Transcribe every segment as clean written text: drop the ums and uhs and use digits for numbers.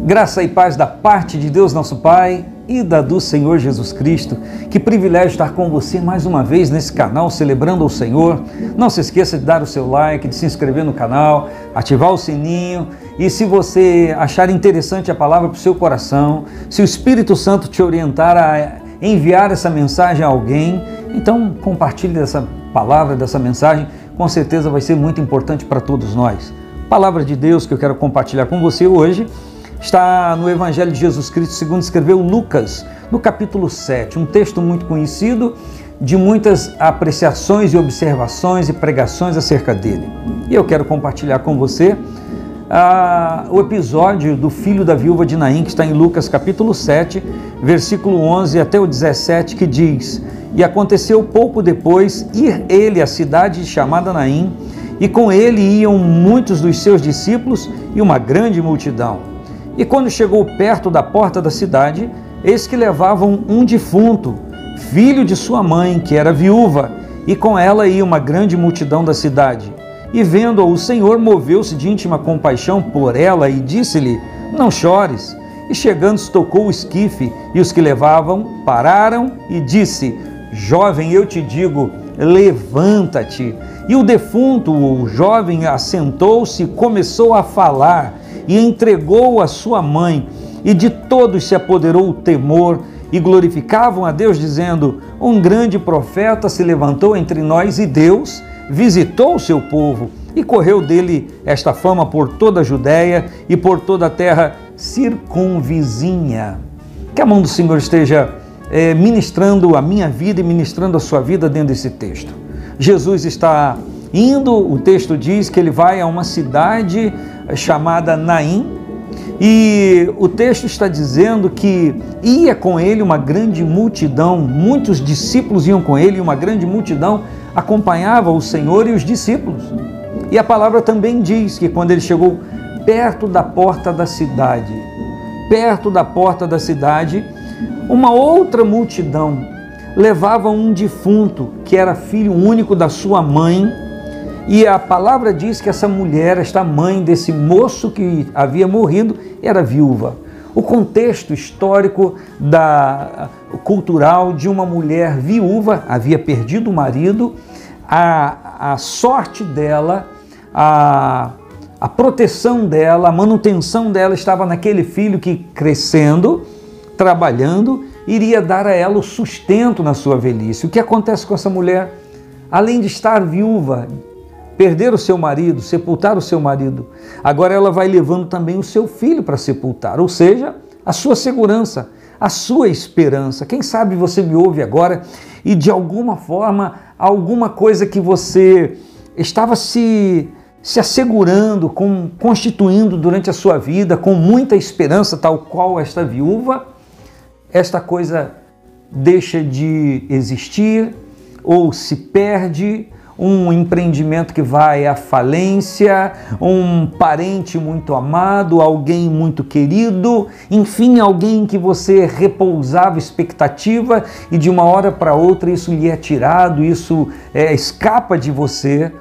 Graça e paz da parte de Deus nosso Pai e da do Senhor Jesus Cristo. Que privilégio estar com você mais uma vez nesse canal, celebrando o Senhor. Não se esqueça de dar o seu like, de se inscrever no canal, ativar o sininho. E se você achar interessante a palavra para o seu coração, se o Espírito Santo te orientar a enviar essa mensagem a alguém, então compartilhe dessa palavra, dessa mensagem, com certeza vai ser muito importante para todos nós. A palavra de Deus que eu quero compartilhar com você hoje está no Evangelho de Jesus Cristo, segundo escreveu Lucas, no capítulo 7, um texto muito conhecido, de muitas apreciações e observações e pregações acerca dele. E eu quero compartilhar com você o episódio do filho da viúva de Naim, que está em Lucas capítulo 7, versículo 11 até o 17, que diz: E aconteceu pouco depois ir ele à cidade chamada Naim, e com ele iam muitos dos seus discípulos e uma grande multidão. E quando chegou perto da porta da cidade, eis que levavam um defunto, filho de sua mãe, que era viúva, e com ela ia uma grande multidão da cidade. E vendo-a, o Senhor moveu-se de íntima compaixão por ela e disse-lhe: Não chores. E chegando-se, tocou o esquife, e os que levavam pararam e disse: Jovem, eu te digo, levanta-te. E o defunto, o jovem, assentou-se e começou a falar, e entregou a sua mãe, e de todos se apoderou o temor, e glorificavam a Deus, dizendo: Um grande profeta se levantou entre nós, e Deus visitou o seu povo. E correu dele esta fama por toda a Judéia e por toda a terra circunvizinha. Que a mão do Senhor esteja ministrando a minha vida e ministrando a sua vida dentro desse texto. Jesus está indo, o texto diz que ele vai a uma cidade chamada Naim, e o texto está dizendo que ia com ele uma grande multidão, muitos discípulos iam com ele, e uma grande multidão acompanhava o Senhor e os discípulos. E a palavra também diz que quando ele chegou perto da porta da cidade, uma outra multidão levava um defunto que era filho único da sua mãe. E a palavra diz que essa mulher, esta mãe desse moço que havia morrido, era viúva. O contexto histórico cultural de uma mulher viúva, havia perdido o marido, a sorte dela, a proteção dela, a manutenção dela estava naquele filho que, crescendo, trabalhando, iria dar a ela o sustento na sua velhice. O que acontece com essa mulher? Além de estar viúva, perder o seu marido, sepultar o seu marido, agora ela vai levando também o seu filho para sepultar, ou seja, a sua segurança, a sua esperança. Quem sabe você me ouve agora e de alguma forma, alguma coisa que você estava se assegurando, constituindo durante a sua vida, com muita esperança, tal qual esta viúva, esta coisa deixa de existir ou se perde. Um empreendimento que vai à falência, um parente muito amado, alguém muito querido, enfim, alguém que você repousava expectativa e de uma hora para outra isso lhe é tirado, isso escapa de você.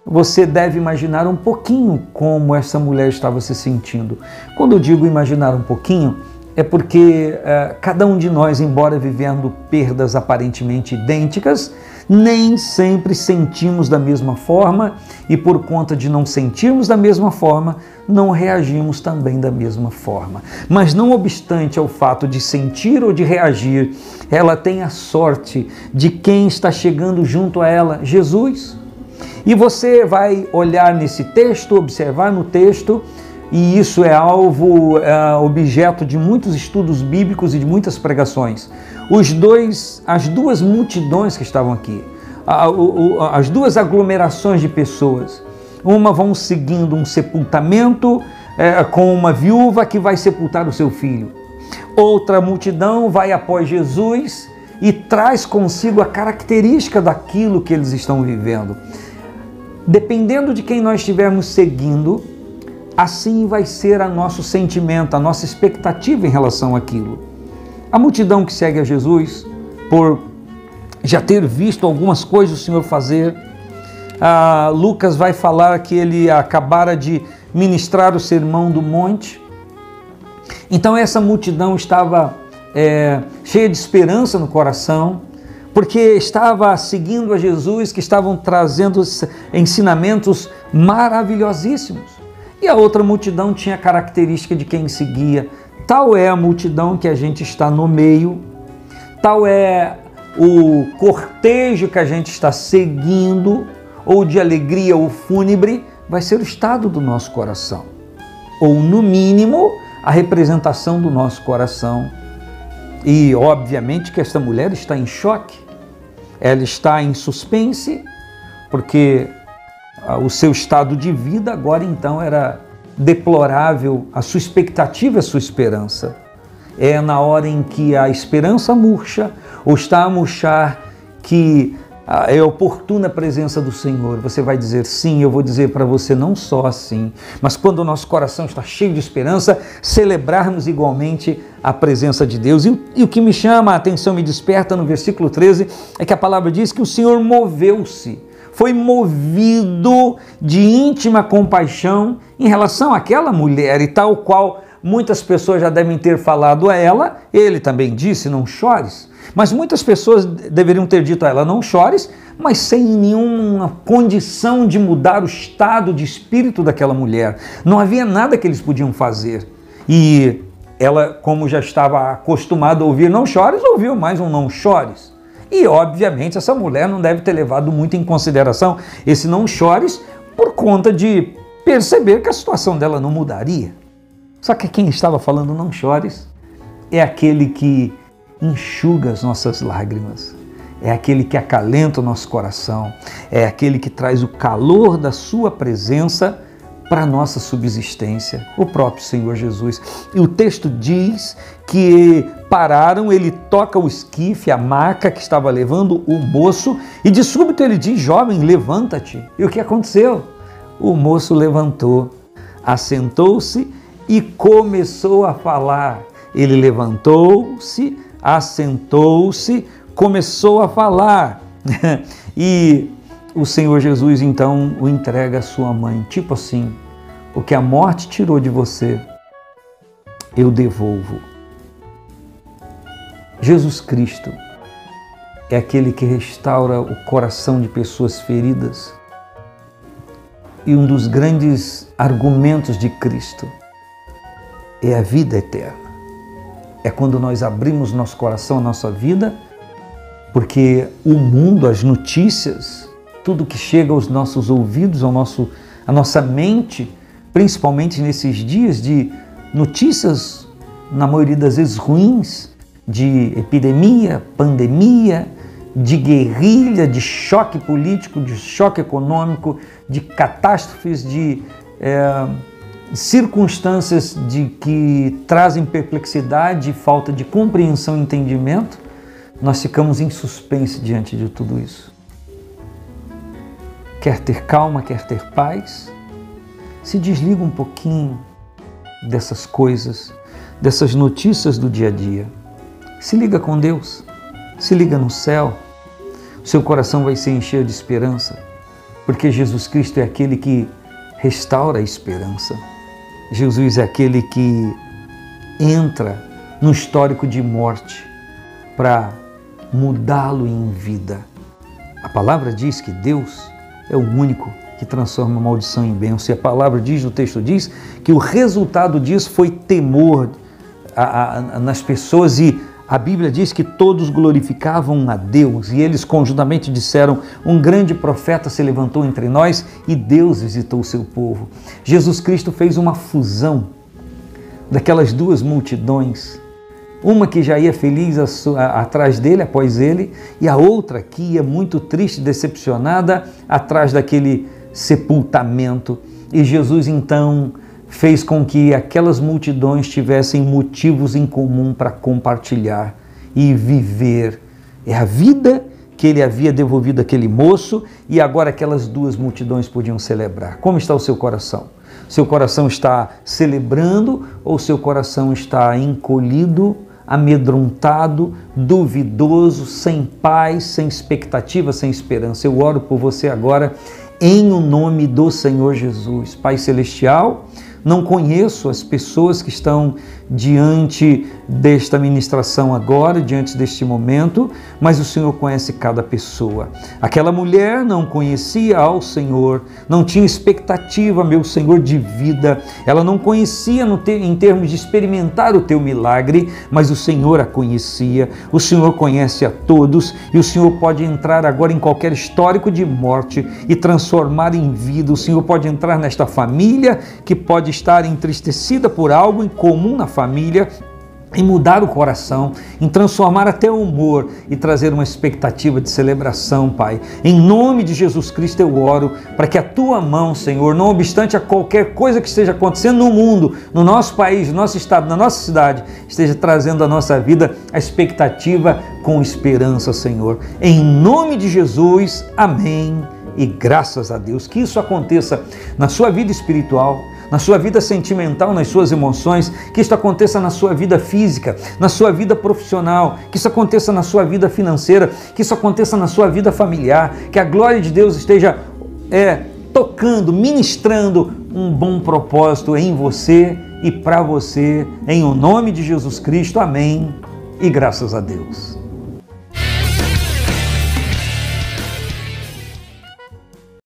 Você deve imaginar um pouquinho como essa mulher estava se sentindo. Quando eu digo imaginar um pouquinho, é porque cada um de nós, embora vivendo perdas aparentemente idênticas, nem sempre sentimos da mesma forma, e por conta de não sentirmos da mesma forma, não reagimos também da mesma forma. Mas não obstante ao fato de sentir ou de reagir, ela tem a sorte de quem está chegando junto a ela, Jesus. E você vai olhar nesse texto, observar no texto, e isso é objeto de muitos estudos bíblicos e de muitas pregações. As duas multidões que estavam aqui, as duas aglomerações de pessoas, uma vão seguindo um sepultamento com uma viúva que vai sepultar o seu filho. Outra multidão vai após Jesus e traz consigo a característica daquilo que eles estão vivendo. Dependendo de quem nós estivermos seguindo, assim vai ser o nosso sentimento, a nossa expectativa em relação àquilo. A multidão que segue a Jesus, por já ter visto algumas coisas do Senhor fazer, Lucas vai falar que ele acabara de ministrar o Sermão do Monte, Então essa multidão estava cheia de esperança no coração, porque estava seguindo a Jesus, que estavam trazendo ensinamentos maravilhosíssimos. E a outra multidão tinha a característica de quem seguia. Tal é a multidão que a gente está no meio, tal é o cortejo que a gente está seguindo, ou de alegria ou fúnebre, vai ser o estado do nosso coração. Ou, no mínimo, a representação do nosso coração. E, obviamente, que esta mulher está em choque. Ela está em suspense, porque o seu estado de vida agora, então, era deplorável. A sua expectativa, a sua esperança. É na hora em que a esperança murcha, ou está a murchar, que é oportuna a presença do Senhor. Você vai dizer sim, eu vou dizer para você não só assim, mas quando o nosso coração está cheio de esperança, celebrarmos igualmente a presença de Deus. E o que me chama a atenção, me desperta no versículo 13, é que a palavra diz que o Senhor moveu-se, foi movido de íntima compaixão em relação àquela mulher, e tal qual muitas pessoas já devem ter falado a ela, ele também disse, não chores. Mas muitas pessoas deveriam ter dito a ela, não chores, mas sem nenhuma condição de mudar o estado de espírito daquela mulher. Não havia nada que eles podiam fazer. E ela, como já estava acostumada a ouvir não chores, ouviu mais um não chores. E, obviamente, essa mulher não deve ter levado muito em consideração esse não chores por conta de perceber que a situação dela não mudaria. Só que quem estava falando não chores é aquele que enxuga as nossas lágrimas, é aquele que acalenta o nosso coração, é aquele que traz o calor da sua presença para a nossa subsistência, o próprio Senhor Jesus. E o texto diz que pararam, ele toca o esquife, a maca que estava levando o moço, e de súbito ele diz, jovem, levanta-te. E o que aconteceu? O moço levantou, assentou-se e começou a falar. Ele levantou-se, assentou-se, começou a falar. E o Senhor Jesus então o entrega à sua mãe, tipo assim, o que a morte tirou de você, eu devolvo. Jesus Cristo é aquele que restaura o coração de pessoas feridas. E um dos grandes argumentos de Cristo é a vida eterna. É quando nós abrimos nosso coração, a nossa vida, porque o mundo, as notícias, tudo que chega aos nossos ouvidos, à nossa mente, principalmente nesses dias de notícias, na maioria das vezes ruins, de epidemia, pandemia, de guerrilha, de choque político, de choque econômico, de catástrofes, de circunstâncias de que trazem perplexidade, falta de compreensão e entendimento, nós ficamos em suspense diante de tudo isso. Quer ter calma, quer ter paz? Se desliga um pouquinho dessas coisas, dessas notícias do dia a dia. Se liga com Deus, se liga no céu, o seu coração vai se encher de esperança, porque Jesus Cristo é aquele que restaura a esperança. Jesus é aquele que entra no histórico de morte para mudá-lo em vida. A palavra diz que Deus é o único que transforma a maldição em bênção. E a palavra diz, o texto diz, que o resultado disso foi temor nas pessoas, e a Bíblia diz que todos glorificavam a Deus, e eles conjuntamente disseram, um grande profeta se levantou entre nós e Deus visitou o seu povo. Jesus Cristo fez uma fusão daquelas duas multidões, uma que já ia feliz atrás dele, após ele, e a outra que ia muito triste, decepcionada, atrás daquele sepultamento. E Jesus então fez com que aquelas multidões tivessem motivos em comum para compartilhar e viver. É a vida que ele havia devolvido àquele moço, e agora aquelas duas multidões podiam celebrar. Como está o seu coração? Seu coração está celebrando ou seu coração está encolhido, amedrontado, duvidoso, sem paz, sem expectativa, sem esperança? Eu oro por você agora em o nome do Senhor Jesus. Pai Celestial, não conheço as pessoas que estão diante desta ministração agora, diante deste momento, mas o Senhor conhece cada pessoa. Aquela mulher não conhecia ao Senhor, não tinha expectativa, meu Senhor, de vida. Ela não conhecia em termos de experimentar o teu milagre, mas o Senhor a conhecia. O Senhor conhece a todos e o Senhor pode entrar agora em qualquer histórico de morte e transformar em vida. O Senhor pode entrar nesta família que pode estar entristecida por algo incomum na família, em mudar o coração, em transformar até o humor e trazer uma expectativa de celebração, Pai. Em nome de Jesus Cristo eu oro para que a Tua mão, Senhor, não obstante a qualquer coisa que esteja acontecendo no mundo, no nosso país, no nosso estado, na nossa cidade, esteja trazendo à nossa vida a expectativa com esperança, Senhor. Em nome de Jesus, amém e graças a Deus. Que isso aconteça na sua vida espiritual, na sua vida sentimental, nas suas emoções, que isso aconteça na sua vida física, na sua vida profissional, que isso aconteça na sua vida financeira, que isso aconteça na sua vida familiar, que a glória de Deus esteja tocando, ministrando um bom propósito em você e para você, em o nome de Jesus Cristo, amém e graças a Deus.